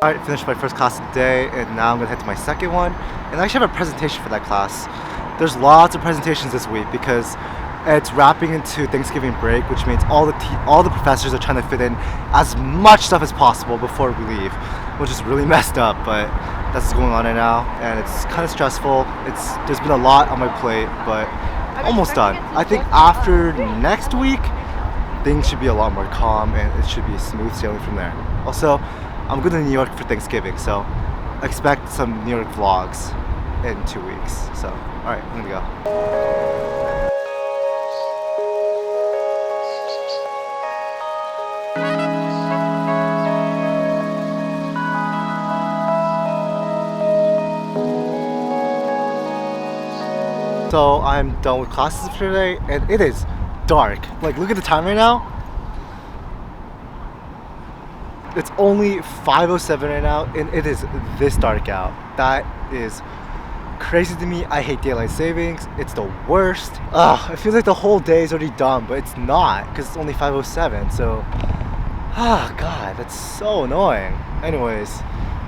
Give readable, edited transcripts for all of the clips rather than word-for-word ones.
Alright, finished my first class of the day, and now I'm gonna head to my second one. And I actually have a presentation for that class. There's lots of presentations this week because it's wrapping into Thanksgiving break, which means all the professors are trying to fit in as much stuff as possible before we leave, which is really messed up. But that's what's going on right now, and it's kind of stressful. There's been a lot on my plate, but almost done. I think after next week, things should be a lot more calm, and it should be smooth sailing from there. Also, I'm going to New York for Thanksgiving, so expect some New York vlogs in 2 weeks. So, alright, I'm gonna go. So I'm done with classes for today, and it is dark. Like, look at the time right now. It's only 5:07 right now, and it is this dark out. That is crazy to me. I hate daylight savings. It's the worst. Ugh, it feels like the whole day is already done, but it's not because it's only 5:07. So, God, that's so annoying. Anyways,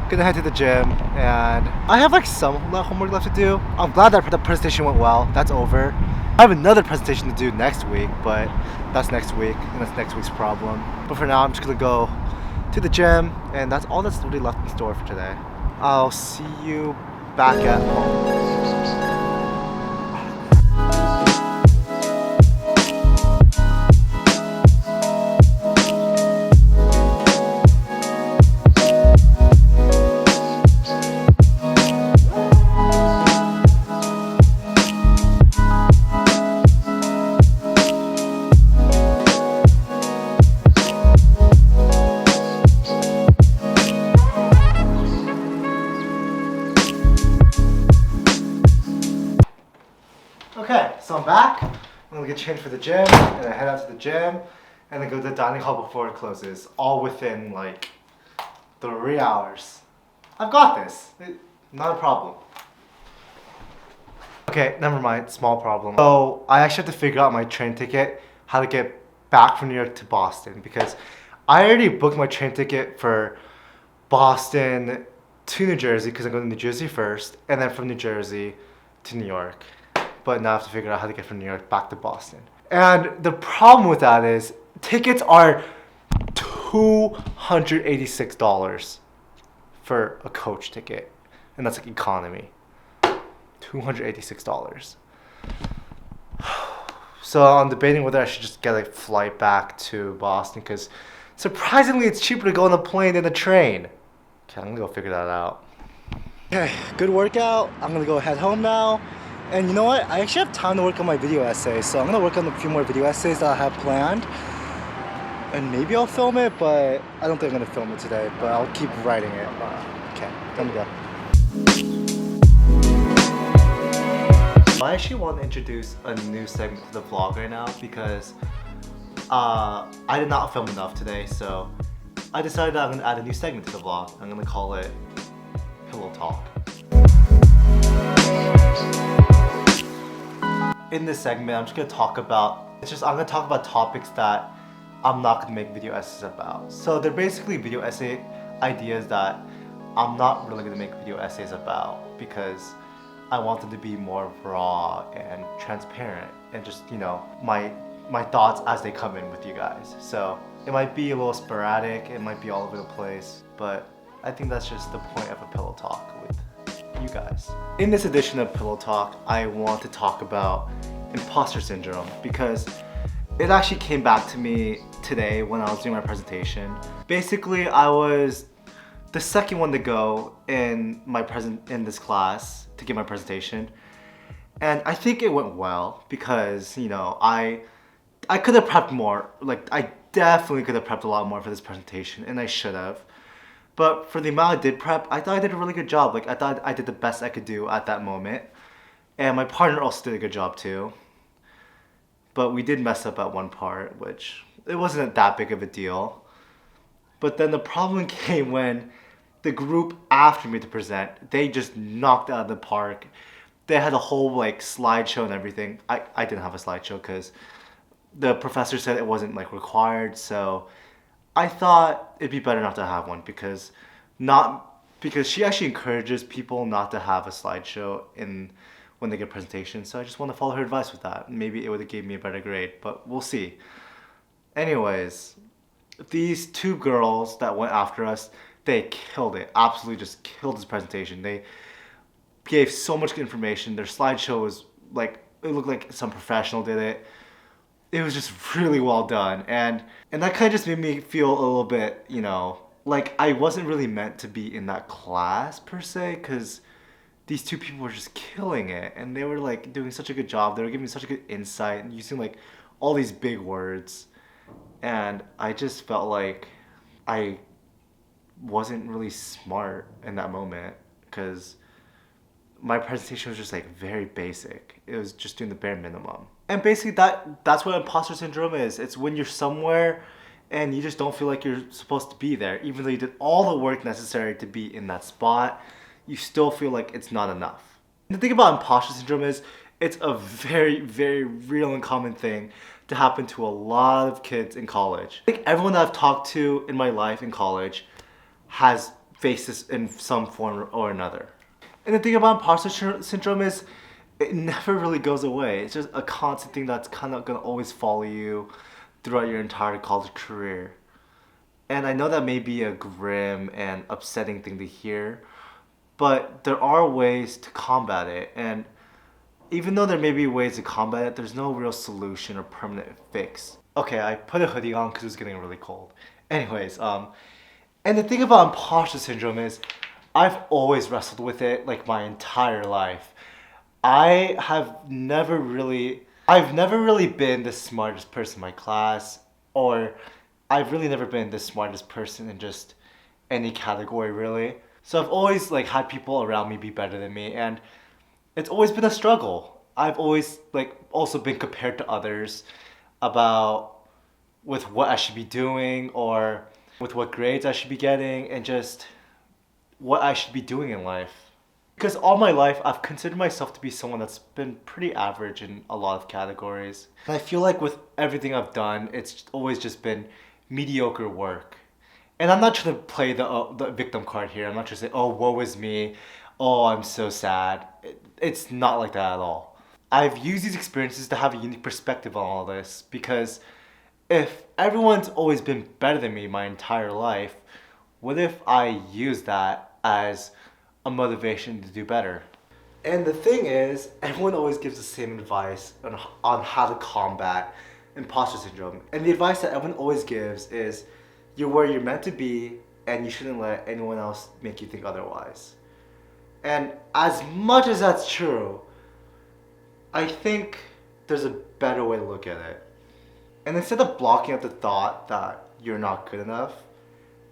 gonna head to the gym, and I have like some homework left to do. I'm glad that the presentation went well. That's over. I have another presentation to do next week, but that's next week, and that's next week's problem. But for now, I'm just gonna go to the gym, and that's all that's really left in store for today. I'll see you back at home. Okay, so I'm back. I'm gonna get changed for the gym, and I head out to the gym, and then go to the dining hall before it closes. All within like 3 hours. I've got this. Not a problem. Okay, never mind. Small problem. So I actually have to figure out my train ticket, how to get back from New York to Boston, because I already booked my train ticket for Boston to New Jersey because I'm going to New Jersey first, and then from New Jersey to New York. But now I have to figure out how to get from New York back to Boston. And the problem with that is tickets are $286 for a coach ticket, and that's like economy. $286. So I'm debating whether I should just get a flight back to Boston because surprisingly it's cheaper to go on a plane than a train. Okay, I'm gonna go figure that out. Okay, good workout. I'm gonna go head home now. And you know what? I actually have time to work on my video essays, so I'm gonna work on a few more video essays that I have planned. And maybe I'll film it, but I don't think I'm gonna film it today, but I'll keep writing it. Okay, let me go. I actually want to introduce a new segment to the vlog right now because I did not film enough today, so I decided that I'm gonna add a new segment to the vlog. I'm gonna call it Pillow Talk. In this segment, I'm just gonna talk about topics that I'm not gonna make video essays about. So they're basically video essay ideas that I'm not really gonna make video essays about because I want them to be more raw and transparent and just, you know, my thoughts as they come in with you guys. So it might be a little sporadic, it might be all over the place, but I think that's just the point of a pillow talk with you guys. In this edition of Pillow Talk, I want to talk about imposter syndrome because it actually came back to me today when I was doing my presentation. Basically, I was the second one to go in this class to give my presentation, and I think it went well because, you know, I could have prepped more. Like, I definitely could have prepped a lot more for this presentation, and I should have. But for the amount I did prep, I thought I did a really good job. Like, I thought I did the best I could do at that moment. And my partner also did a good job too. But we did mess up at one part, which it wasn't that big of a deal. But then the problem came when the group after me to present, they just knocked it out of the park. They had a whole like slideshow and everything. I didn't have a slideshow because the professor said it wasn't like required, so I thought it'd be better not to have one because Not because she actually encourages people not to have a slideshow in when they get presentations. So I just want to follow her advice with that. Maybe it would have gave me a better grade, but we'll see. Anyways, these two girls that went after us, they killed it. Absolutely just killed this presentation. They gave so much information. Their slideshow was like, it looked like some professional did it. It was just really well done. And that kind of just made me feel a little bit, you know, like I wasn't really meant to be in that class per se, because these two people were just killing it and they were like doing such a good job. They were giving me such a good insight and using like all these big words. And I just felt like I wasn't really smart in that moment because my presentation was just like very basic. It was just doing the bare minimum. And basically that's what imposter syndrome is. It's when you're somewhere and you just don't feel like you're supposed to be there. Even though you did all the work necessary to be in that spot, you still feel like it's not enough. And the thing about imposter syndrome is it's a very, very real and common thing to happen to a lot of kids in college. I think everyone that I've talked to in my life in college has faced this in some form or another. And the thing about imposter syndrome is it never really goes away. It's just a constant thing that's kind of gonna always follow you throughout your entire college career. And I know that may be a grim and upsetting thing to hear, but there are ways to combat it. And even though there may be ways to combat it, there's no real solution or permanent fix. Okay, I put a hoodie on because it was getting really cold. Anyways, and the thing about imposter syndrome is I've always wrestled with it like my entire life. I've never really been the smartest person in my class, or I've really never been the smartest person in just any category really. So I've always like had people around me be better than me, and it's always been a struggle. I've always like also been compared to others about with what I should be doing or with what grades I should be getting and just what I should be doing in life. Because all my life I've considered myself to be someone that's been pretty average in a lot of categories. And I feel like with everything I've done, it's always just been mediocre work. And I'm not trying to play the victim card here. I'm not trying to say, oh, woe is me. Oh, I'm so sad. It's not like that at all. I've used these experiences to have a unique perspective on all this because if everyone's always been better than me my entire life, what if I use that as a motivation to do better? And the thing is, everyone always gives the same advice on how to combat imposter syndrome. And the advice that everyone always gives is you're where you're meant to be and you shouldn't let anyone else make you think otherwise. And as much as that's true, I think there's a better way to look at it. And instead of blocking out the thought that you're not good enough,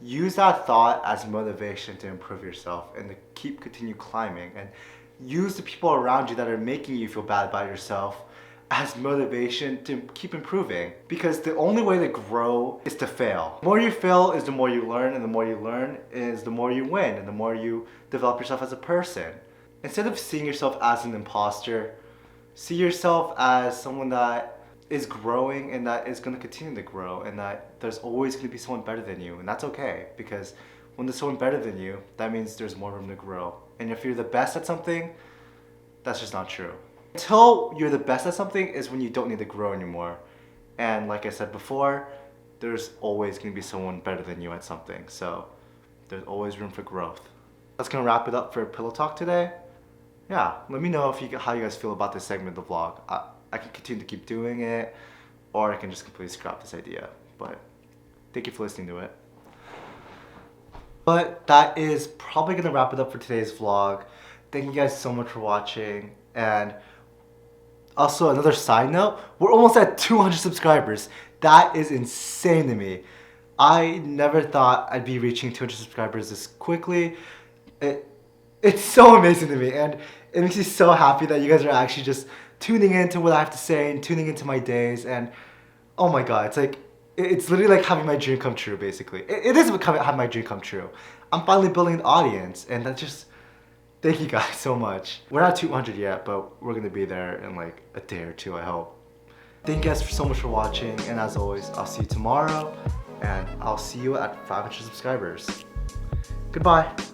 use that thought as motivation to improve yourself and to continue climbing. And use the people around you that are making you feel bad about yourself as motivation to keep improving. Because the only way to grow is to fail. The more you fail is the more you learn, and the more you learn is the more you win, and the more you develop yourself as a person. Instead of seeing yourself as an imposter, see yourself as someone that is growing and that is going to continue to grow, and that there's always going to be someone better than you. And that's okay, because when there's someone better than you, that means there's more room to grow. And if you're the best at something, that's just not true. Until you're the best at something is when you don't need to grow anymore. And like I said before, there's always going to be someone better than you at something. So there's always room for growth. That's going to wrap it up for Pillow Talk today. Yeah, let me know how you guys feel about this segment of the vlog. I can continue to keep doing it, or I can just completely scrap this idea. But thank you for listening to it. But that is probably going to wrap it up for today's vlog. Thank you guys so much for watching. And also, another side note, we're almost at 200 subscribers. That is insane to me. I never thought I'd be reaching 200 subscribers this quickly. It's so amazing to me, and it makes me so happy that you guys are actually just tuning into what I have to say and tuning into my days. And oh my god, it's literally like having my dream come true, basically. It is having my dream come true. I'm finally building an audience, and that's just... Thank you guys so much. We're not 200 yet, but we're gonna be there in like a day or two, I hope. Thank you guys so much for watching, and as always, I'll see you tomorrow, and I'll see you at 500 subscribers. Peace. Goodbye.